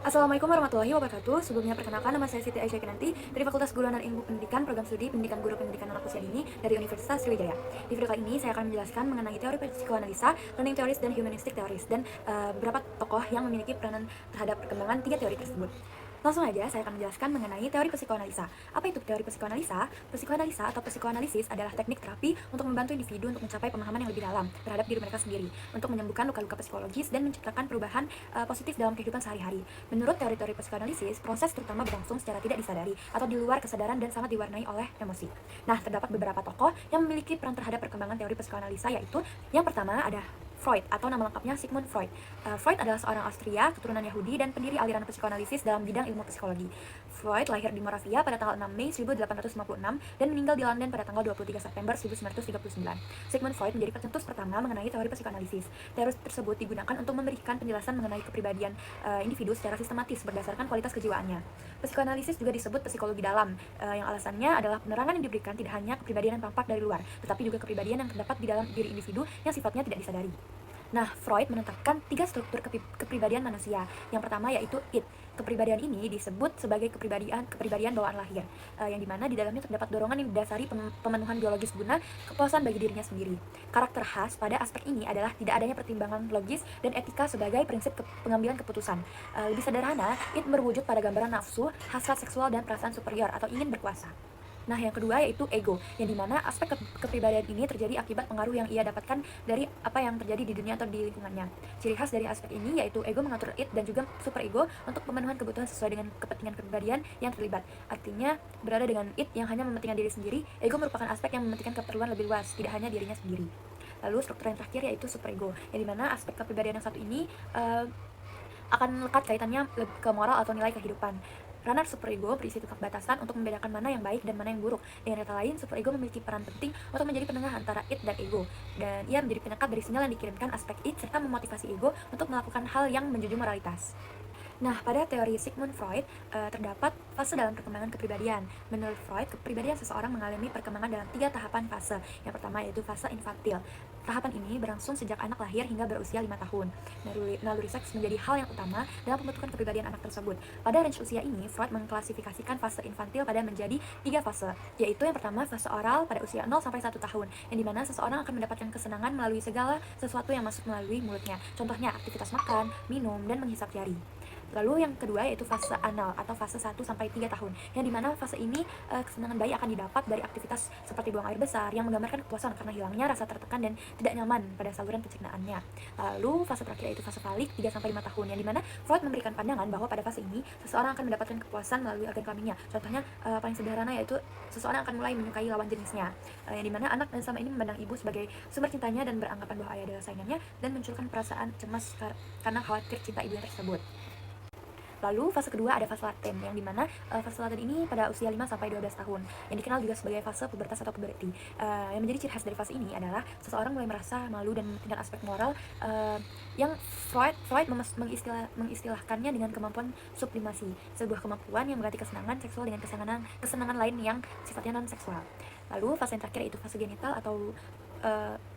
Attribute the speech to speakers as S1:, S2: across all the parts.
S1: Assalamualaikum warahmatullahi wabarakatuh. Sebelumnya perkenalkan, nama saya Siti Aisyah Kinanti dari Fakultas Guru dan Ilmu Pendidikan, Program Studi Pendidikan Guru Pendidikan Anak Usia Dini dari Universitas Sriwijaya. Di video kali ini saya akan menjelaskan mengenai teori psikoanalisa, learning theories, dan humanistic theories, dan beberapa tokoh yang memiliki peranan terhadap perkembangan tiga teori tersebut. Langsung aja saya akan menjelaskan mengenai teori psikoanalisa. Apa itu teori psikoanalisa? Psikoanalisa atau psikoanalisis adalah teknik terapi untuk membantu individu untuk mencapai pemahaman yang lebih dalam terhadap diri mereka sendiri, untuk menyembuhkan luka-luka psikologis dan menciptakan perubahan positif dalam kehidupan sehari-hari. Menurut teori-teori psikoanalisis, proses terutama berlangsung secara tidak disadari atau di luar kesadaran dan sangat diwarnai oleh emosi. Nah, terdapat beberapa tokoh yang memiliki peran terhadap perkembangan teori psikoanalisa, yaitu yang pertama ada Freud atau nama lengkapnya Sigmund Freud. Freud adalah seorang Austria, keturunan Yahudi, dan pendiri aliran psikoanalisis dalam bidang ilmu psikologi. Freud lahir di Moravia pada tanggal 6 Mei 1856 dan meninggal di London pada tanggal 23 September 1939. Sigmund Freud menjadi pencetus pertama mengenai teori psikoanalisis. Teori tersebut digunakan untuk memberikan penjelasan mengenai kepribadian individu secara sistematis berdasarkan kualitas kejiwaannya. Psikoanalisis juga disebut psikologi dalam, yang alasannya adalah penerangan yang diberikan tidak hanya kepribadian yang tampak dari luar, tetapi juga kepribadian yang terdapat di dalam diri individu yang sifatnya tidak disadari. Nah, Freud menetapkan tiga struktur kepribadian manusia. Yang pertama yaitu id. Kepribadian ini disebut sebagai kepribadian bawaan lahir, yang dimana di dalamnya terdapat dorongan yang didasari pemenuhan biologis guna kepuasan bagi dirinya sendiri. Karakter khas pada aspek ini adalah tidak adanya pertimbangan logis dan etika sebagai prinsip pengambilan keputusan. Lebih sederhana, id berwujud pada gambaran nafsu, hasrat seksual, dan perasaan superior atau ingin berkuasa. Nah, yang kedua yaitu ego, yang dimana aspek kepribadian ini terjadi akibat pengaruh yang ia dapatkan dari apa yang terjadi di dunia atau di lingkungannya. Ciri khas dari aspek ini yaitu ego mengatur id dan juga superego untuk pemenuhan kebutuhan sesuai dengan kepentingan kepribadian yang terlibat. Artinya, berada dengan id yang hanya mementingkan diri sendiri, ego merupakan aspek yang mementingkan keperluan lebih luas, tidak hanya dirinya sendiri. Lalu struktur yang terakhir yaitu superego, yang dimana aspek kepribadian yang satu ini akan lekat kaitannya ke moral atau nilai kehidupan. Ranah superego berisi tukar batasan untuk membedakan mana yang baik dan mana yang buruk. Dengan kata lain, superego memiliki peran penting untuk menjadi penengah antara id dan ego, dan ia menjadi penekat dari sinyal yang dikirimkan aspek id serta memotivasi ego untuk melakukan hal yang menjunjung moralitas. Nah, pada teori Sigmund Freud, terdapat fase dalam perkembangan kepribadian. Menurut Freud, kepribadian seseorang mengalami perkembangan dalam 3 tahapan fase. Yang pertama yaitu fase infantil. Tahapan ini berlangsung sejak anak lahir hingga berusia 5 tahun. Naluri seks menjadi hal yang utama dalam pembentukan kepribadian anak tersebut. Pada range usia ini, Freud mengklasifikasikan fase infantil pada menjadi 3 fase, yaitu yang pertama fase oral pada usia 0 sampai 1 tahun, yang dimana seseorang akan mendapatkan kesenangan melalui segala sesuatu yang masuk melalui mulutnya. Contohnya aktivitas makan, minum, dan menghisap jari. Lalu yang kedua yaitu fase anal atau fase 1 sampai 3 tahun, yang dimana fase ini kesenangan bayi akan didapat dari aktivitas seperti buang air besar yang menggambarkan kepuasan karena hilangnya rasa tertekan dan tidak nyaman pada saluran pencernaannya. Lalu fase terakhir yaitu fase falik 3 sampai 5 tahun, yang dimana Freud memberikan pandangan bahwa pada fase ini seseorang akan mendapatkan kepuasan melalui organ kelaminnya. Contohnya paling sederhana yaitu seseorang akan mulai menyukai lawan jenisnya, yang dimana anak dan selama ini memandang ibu sebagai sumber cintanya dan beranggapan bahwa ayah adalah saingannya, dan munculkan perasaan cemas karena khawatir cinta ibunya tersebut. Lalu fase kedua ada fase laten, yang dimana fase laten ini pada usia 5 sampai 12 tahun, yang dikenal juga sebagai fase pubertas atau puberti. Yang menjadi ciri khas dari fase ini adalah seseorang mulai merasa malu dan mementingkan aspek moral, yang Freud mengistilahkannya dengan kemampuan sublimasi, sebuah kemampuan yang mengganti kesenangan seksual dengan kesenangan lain yang sifatnya non seksual. Lalu fase yang terakhir yaitu fase genital atau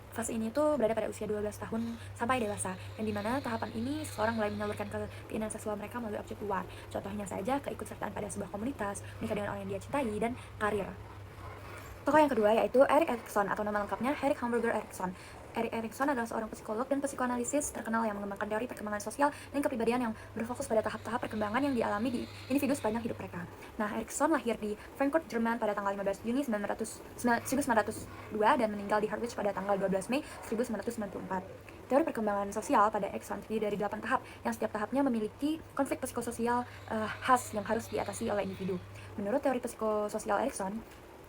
S1: fase ini tuh berada pada usia 12 tahun sampai dewasa, yang dimana tahapan ini seseorang mulai menyalurkan keinginan seksual mereka melalui objek luar. Contohnya saja keikutsertaan pada sebuah komunitas, menikah dengan orang yang dia cintai, dan karir. Tokoh yang kedua yaitu Erik Erikson atau nama lengkapnya Erik Hamburger Erikson. Erik Erikson adalah seorang psikolog dan psikoanalisis terkenal yang mengembangkan teori perkembangan sosial dan kepribadian yang berfokus pada tahap-tahap perkembangan yang dialami di individu sepanjang hidup mereka. Nah, Erikson lahir di Frankfurt, Jerman pada tanggal 15 Juni 1902 dan meninggal di Harwich pada tanggal 12 Mei 1994. Teori perkembangan sosial pada Erikson terdiri dari 8 tahap, yang setiap tahapnya memiliki konflik psikososial khas yang harus diatasi oleh individu. Menurut teori psikososial Erikson,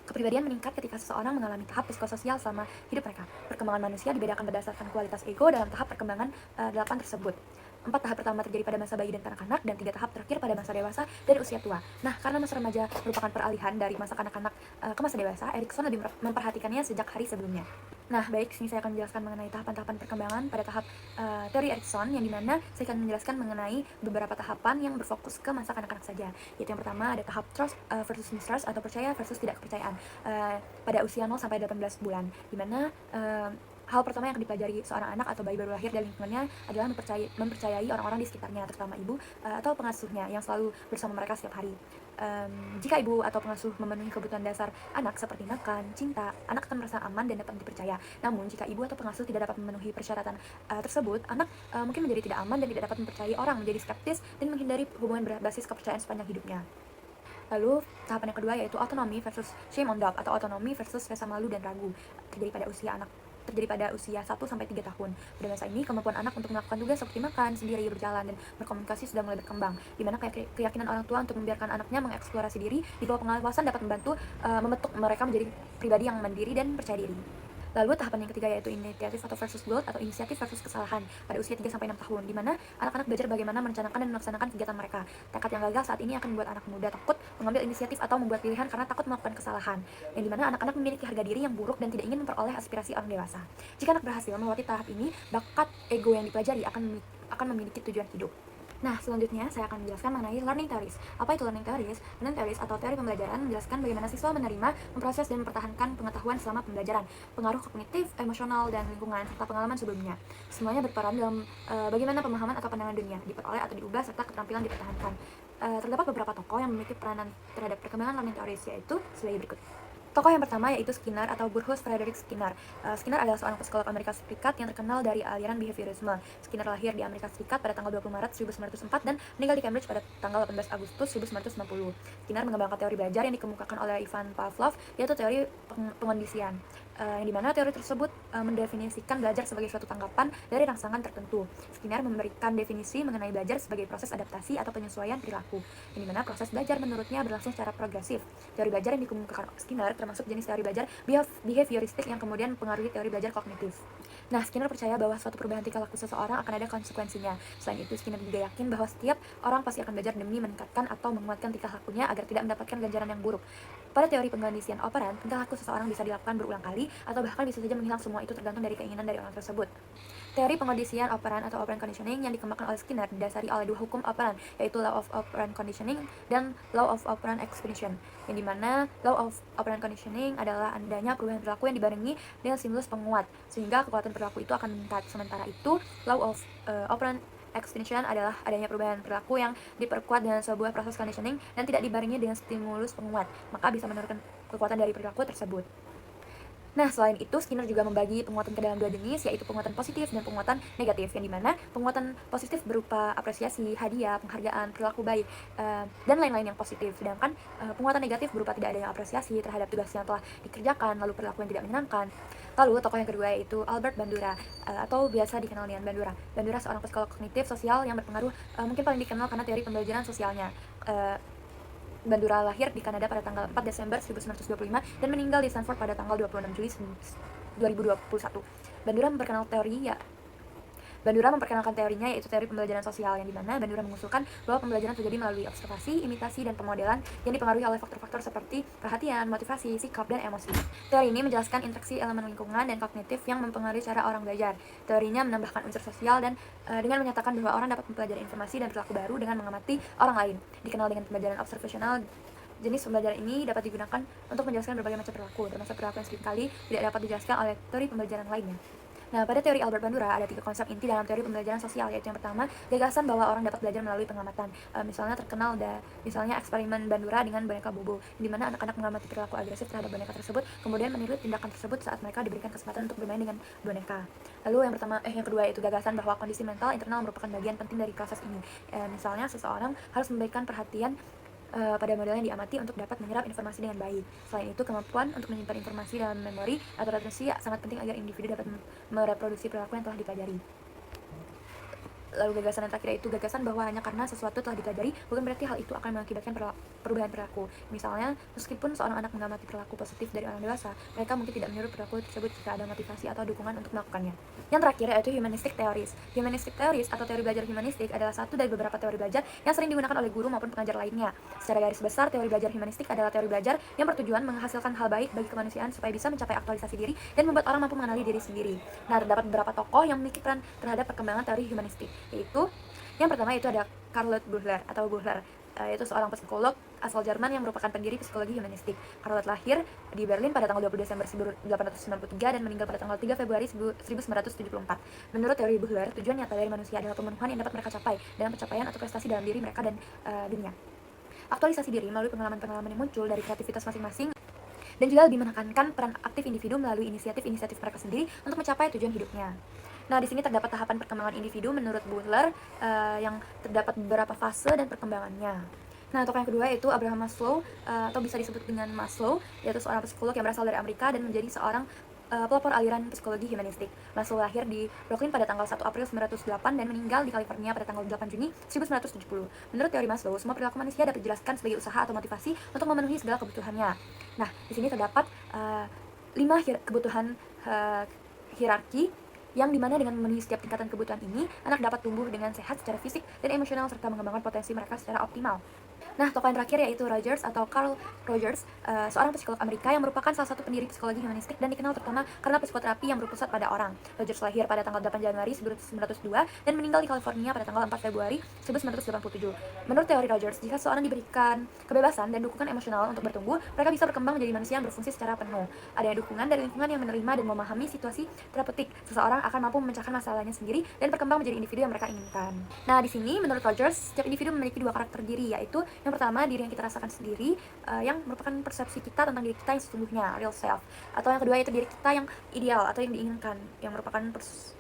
S1: kepribadian meningkat ketika seseorang mengalami tahap psikososial selama hidup mereka. Perkembangan manusia dibedakan berdasarkan kualitas ego dalam tahap perkembangan 8 tersebut. 4 tahap pertama terjadi pada masa bayi dan kanak-kanak, dan 3 tahap terakhir pada masa dewasa dan usia tua. Nah, karena masa remaja merupakan peralihan dari masa kanak-kanak ke masa dewasa, Erikson lebih memperhatikannya sejak hari sebelumnya. Nah, baik, sini saya akan menjelaskan mengenai tahapan-tahapan perkembangan pada tahap teori Erikson, yang dimana saya akan menjelaskan mengenai beberapa tahapan yang berfokus ke masa kanak-kanak saja. Yaitu yang pertama ada tahap trust versus mistrust atau percaya versus tidak kepercayaan pada usia 0 sampai 18 bulan, dimana Hal pertama yang akan dipelajari seorang anak atau bayi baru lahir dari lingkungannya adalah mempercayai orang-orang di sekitarnya, terutama ibu atau pengasuhnya yang selalu bersama mereka setiap hari. Jika ibu atau pengasuh memenuhi kebutuhan dasar anak seperti makan, cinta, anak akan merasa aman dan dapat dipercaya. Namun, jika ibu atau pengasuh tidak dapat memenuhi persyaratan tersebut, anak mungkin menjadi tidak aman dan tidak dapat mempercayai orang, menjadi skeptis dan menghindari hubungan berbasis kepercayaan sepanjang hidupnya. Lalu tahapan yang kedua yaitu autonomy versus shame on doubt atau autonomi versus rasa malu dan ragu terjadi pada usia 1 sampai 3 tahun. Pada masa ini, kemampuan anak untuk melakukan tugas seperti makan, sendiri, berjalan, dan berkomunikasi sudah mulai berkembang, di mana keyakinan orang tua untuk membiarkan anaknya mengeksplorasi diri di bawah pengawasan dapat membantu membentuk mereka menjadi pribadi yang mandiri dan percaya diri. Lalu tahapan yang ketiga yaitu initiative atau versus growth atau inisiatif versus kesalahan pada usia 3 sampai 6 tahun, di mana anak-anak belajar bagaimana merencanakan dan melaksanakan kegiatan mereka. Tekad yang gagal saat ini akan membuat anak muda takut mengambil inisiatif atau membuat pilihan karena takut melakukan kesalahan, yang dimana anak-anak memiliki harga diri yang buruk dan tidak ingin memperoleh aspirasi orang dewasa. Jika anak berhasil melewati tahap ini, bakat ego yang dipelajari akan memiliki tujuan hidup. Nah, selanjutnya saya akan menjelaskan mengenai learning theories. Apa itu learning theories? Learning theories atau teori pembelajaran menjelaskan bagaimana siswa menerima, memproses, dan mempertahankan pengetahuan selama pembelajaran, pengaruh kognitif, emosional, dan lingkungan, serta pengalaman sebelumnya. Semuanya berperan dalam bagaimana pemahaman atau pandangan dunia diperoleh atau diubah, serta keterampilan dipertahankan. Terdapat beberapa tokoh yang memiliki peranan terhadap perkembangan learning theories, yaitu sebagai berikut. Tokoh yang pertama yaitu Skinner atau Burroughs Frederick Skinner. Skinner adalah seorang psikolog Amerika Serikat yang terkenal dari aliran behaviorisme. Skinner lahir di Amerika Serikat pada tanggal 20 Maret 1904 dan meninggal di Cambridge pada tanggal 18 Agustus 1990. Skinner mengembangkan teori belajar yang dikemukakan oleh Ivan Pavlov, yaitu teori pengondisian. Yang dimana teori tersebut mendefinisikan belajar sebagai suatu tanggapan dari rangsangan tertentu. Skinner memberikan definisi mengenai belajar sebagai proses adaptasi atau penyesuaian perilaku, yang dimana proses belajar menurutnya berlangsung secara progresif. Teori belajar yang dikemukakan Skinner termasuk jenis teori belajar behavioristik yang kemudian mempengaruhi teori belajar kognitif. Nah, Skinner percaya bahwa suatu perubahan tingkah laku seseorang akan ada konsekuensinya. Selain itu, Skinner juga yakin bahwa setiap orang pasti akan belajar demi meningkatkan atau menguatkan tingkah lakunya agar tidak mendapatkan ganjaran yang buruk. Pada teori pengkondisian operan, tingkah laku seseorang bisa dilakukan berulang kali atau bahkan bisa saja menghilang. Semua itu tergantung dari keinginan dari orang tersebut. Teori pengkondisian operan atau operant conditioning yang dikembangkan oleh Skinner didasari oleh dua hukum operan, yaitu law of operant conditioning dan law of operant expansion, yang dimana law of operant conditioning adalah adanya perubahan perilaku yang dibarengi dengan stimulus penguat, sehingga kekuatan perilaku itu akan meningkat. Sementara itu, law of operant expansion adalah adanya perubahan perilaku yang diperkuat dengan sebuah proses conditioning dan tidak dibarengi dengan stimulus penguat, maka bisa menurunkan kekuatan dari perilaku tersebut. Nah, selain itu, Skinner juga membagi penguatan ke dalam dua jenis, yaitu penguatan positif dan penguatan negatif, yang dimana penguatan positif berupa apresiasi, hadiah, penghargaan, perilaku baik, dan lain-lain yang positif. Sedangkan penguatan negatif berupa tidak adanya apresiasi terhadap tugas yang telah dikerjakan, lalu perilaku yang tidak menyenangkan. Lalu, tokoh yang kedua yaitu Albert Bandura, atau biasa dikenal dengan Bandura. Bandura seorang psikolog kognitif sosial yang berpengaruh, mungkin paling dikenal karena teori pembelajaran sosialnya. Bandura lahir di Kanada pada tanggal 4 Desember 1925 dan meninggal di Stanford pada tanggal 26 Juli 2021. Bandura memperkenalkan teorinya yaitu teori pembelajaran sosial, yang dimana Bandura mengusulkan bahwa pembelajaran terjadi melalui observasi, imitasi, dan pemodelan yang dipengaruhi oleh faktor-faktor seperti perhatian, motivasi, sikap, dan emosi. Teori ini menjelaskan interaksi elemen lingkungan dan kognitif yang mempengaruhi cara orang belajar. Teorinya menambahkan unsur sosial dan dengan menyatakan bahwa orang dapat mempelajari informasi dan perilaku baru dengan mengamati orang lain. Dikenal dengan pembelajaran observasional. Jenis pembelajaran ini dapat digunakan untuk menjelaskan berbagai macam perilaku, termasuk perilaku yang seringkali tidak dapat dijelaskan oleh teori pembelajaran lainnya. Nah, pada teori Albert Bandura ada 3 konsep inti dalam teori pembelajaran sosial, yaitu yang pertama, gagasan bahwa orang dapat belajar melalui pengamatan. Misalnya eksperimen Bandura dengan boneka Bobo, di mana anak-anak mengamati perilaku agresif terhadap boneka tersebut, kemudian meniru tindakan tersebut saat mereka diberikan kesempatan untuk bermain dengan boneka. Lalu yang kedua yaitu gagasan bahwa kondisi mental internal merupakan bagian penting dari proses ini. Misalnya seseorang harus memberikan perhatian pada model yang diamati untuk dapat menyerap informasi dengan baik. Selain itu, kemampuan untuk menyimpan informasi dalam memori atau retensi sangat penting agar individu dapat mereproduksi perilaku yang telah dipelajari. Lalu gagasan yang terakhir yaitu gagasan bahwa hanya karena sesuatu telah dipelajari bukan berarti hal itu akan mengakibatkan perubahan perilaku. Misalnya, meskipun seorang anak mengamati perilaku positif dari orang dewasa, mereka mungkin tidak meniru perilaku tersebut jika ada motivasi atau dukungan untuk melakukannya. Yang terakhir yaitu humanistic theories. Humanistic theories atau teori belajar humanistik adalah satu dari beberapa teori belajar yang sering digunakan oleh guru maupun pengajar lainnya. Secara garis besar, teori belajar humanistik adalah teori belajar yang bertujuan menghasilkan hal baik bagi kemanusiaan supaya bisa mencapai aktualisasi diri dan membuat orang mampu mengenali diri sendiri. Nah, terdapat beberapa tokoh yang memiliki peran terhadap perkembangan teori humanistik, yaitu yang pertama itu ada Charlotte Buhler atau Buhler. yaitu seorang psikolog asal Jerman yang merupakan pendiri psikologi humanistik. Charlotte lahir di Berlin pada tanggal 20 Desember 1893 dan meninggal pada tanggal 3 Februari 1974. Menurut teori Buhler, tujuan nyata dari manusia adalah pemenuhan yang dapat mereka capai dalam pencapaian atau prestasi dalam diri mereka dan dunia. Aktualisasi diri melalui pengalaman-pengalaman yang muncul dari kreativitas masing-masing, dan juga lebih menekankan peran aktif individu melalui inisiatif-inisiatif mereka sendiri untuk mencapai tujuan hidupnya. Nah, di sini terdapat tahapan perkembangan individu menurut Buhler yang terdapat beberapa fase dan perkembangannya. Nah, tokoh yang kedua yaitu Abraham Maslow, atau bisa disebut dengan Maslow, yaitu seorang psikolog yang berasal dari Amerika dan menjadi seorang pelopor aliran psikologi humanistik. Maslow lahir di Brooklyn pada tanggal 1 April 1908 dan meninggal di California pada tanggal 8 Juni 1970. Menurut teori Maslow, semua perilaku manusia dapat dijelaskan sebagai usaha atau motivasi untuk memenuhi segala kebutuhannya. Nah, di sini terdapat 5 kebutuhan hierarki, yang dimana dengan memenuhi setiap tingkatan kebutuhan ini, anak dapat tumbuh dengan sehat secara fisik dan emosional serta mengembangkan potensi mereka secara optimal. Nah, tokoh yang terakhir yaitu Rogers atau Carl Rogers, seorang psikolog Amerika yang merupakan salah satu pendiri psikologi humanistik dan dikenal terutama karena psikoterapi yang berpusat pada orang. Rogers lahir pada tanggal 8 Januari 1902 dan meninggal di California pada tanggal 4 Februari 1987. Menurut teori Rogers, jika seorang diberikan kebebasan dan dukungan emosional untuk bertumbuh, mereka bisa berkembang menjadi manusia yang berfungsi secara penuh. Adanya dukungan dari lingkungan yang menerima dan memahami situasi terapeutik, seseorang akan mampu memecahkan masalahnya sendiri dan berkembang menjadi individu yang mereka inginkan. Nah, di sini menurut Rogers, setiap individu memiliki 2 karakter diri, yaitu yang pertama diri yang kita rasakan sendiri, yang merupakan persepsi kita tentang diri kita yang sesungguhnya, real self. Atau yang kedua yaitu diri kita yang ideal atau yang diinginkan, yang merupakan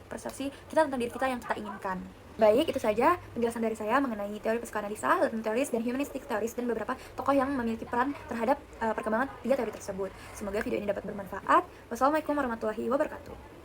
S1: persepsi kita tentang diri kita yang kita inginkan. Baik, itu saja penjelasan dari saya mengenai teori psikoanalisa, latent theories, dan humanistic theories, dan beberapa tokoh yang memiliki peran terhadap perkembangan 3 teori tersebut. Semoga video ini dapat bermanfaat. Wassalamualaikum warahmatullahi wabarakatuh.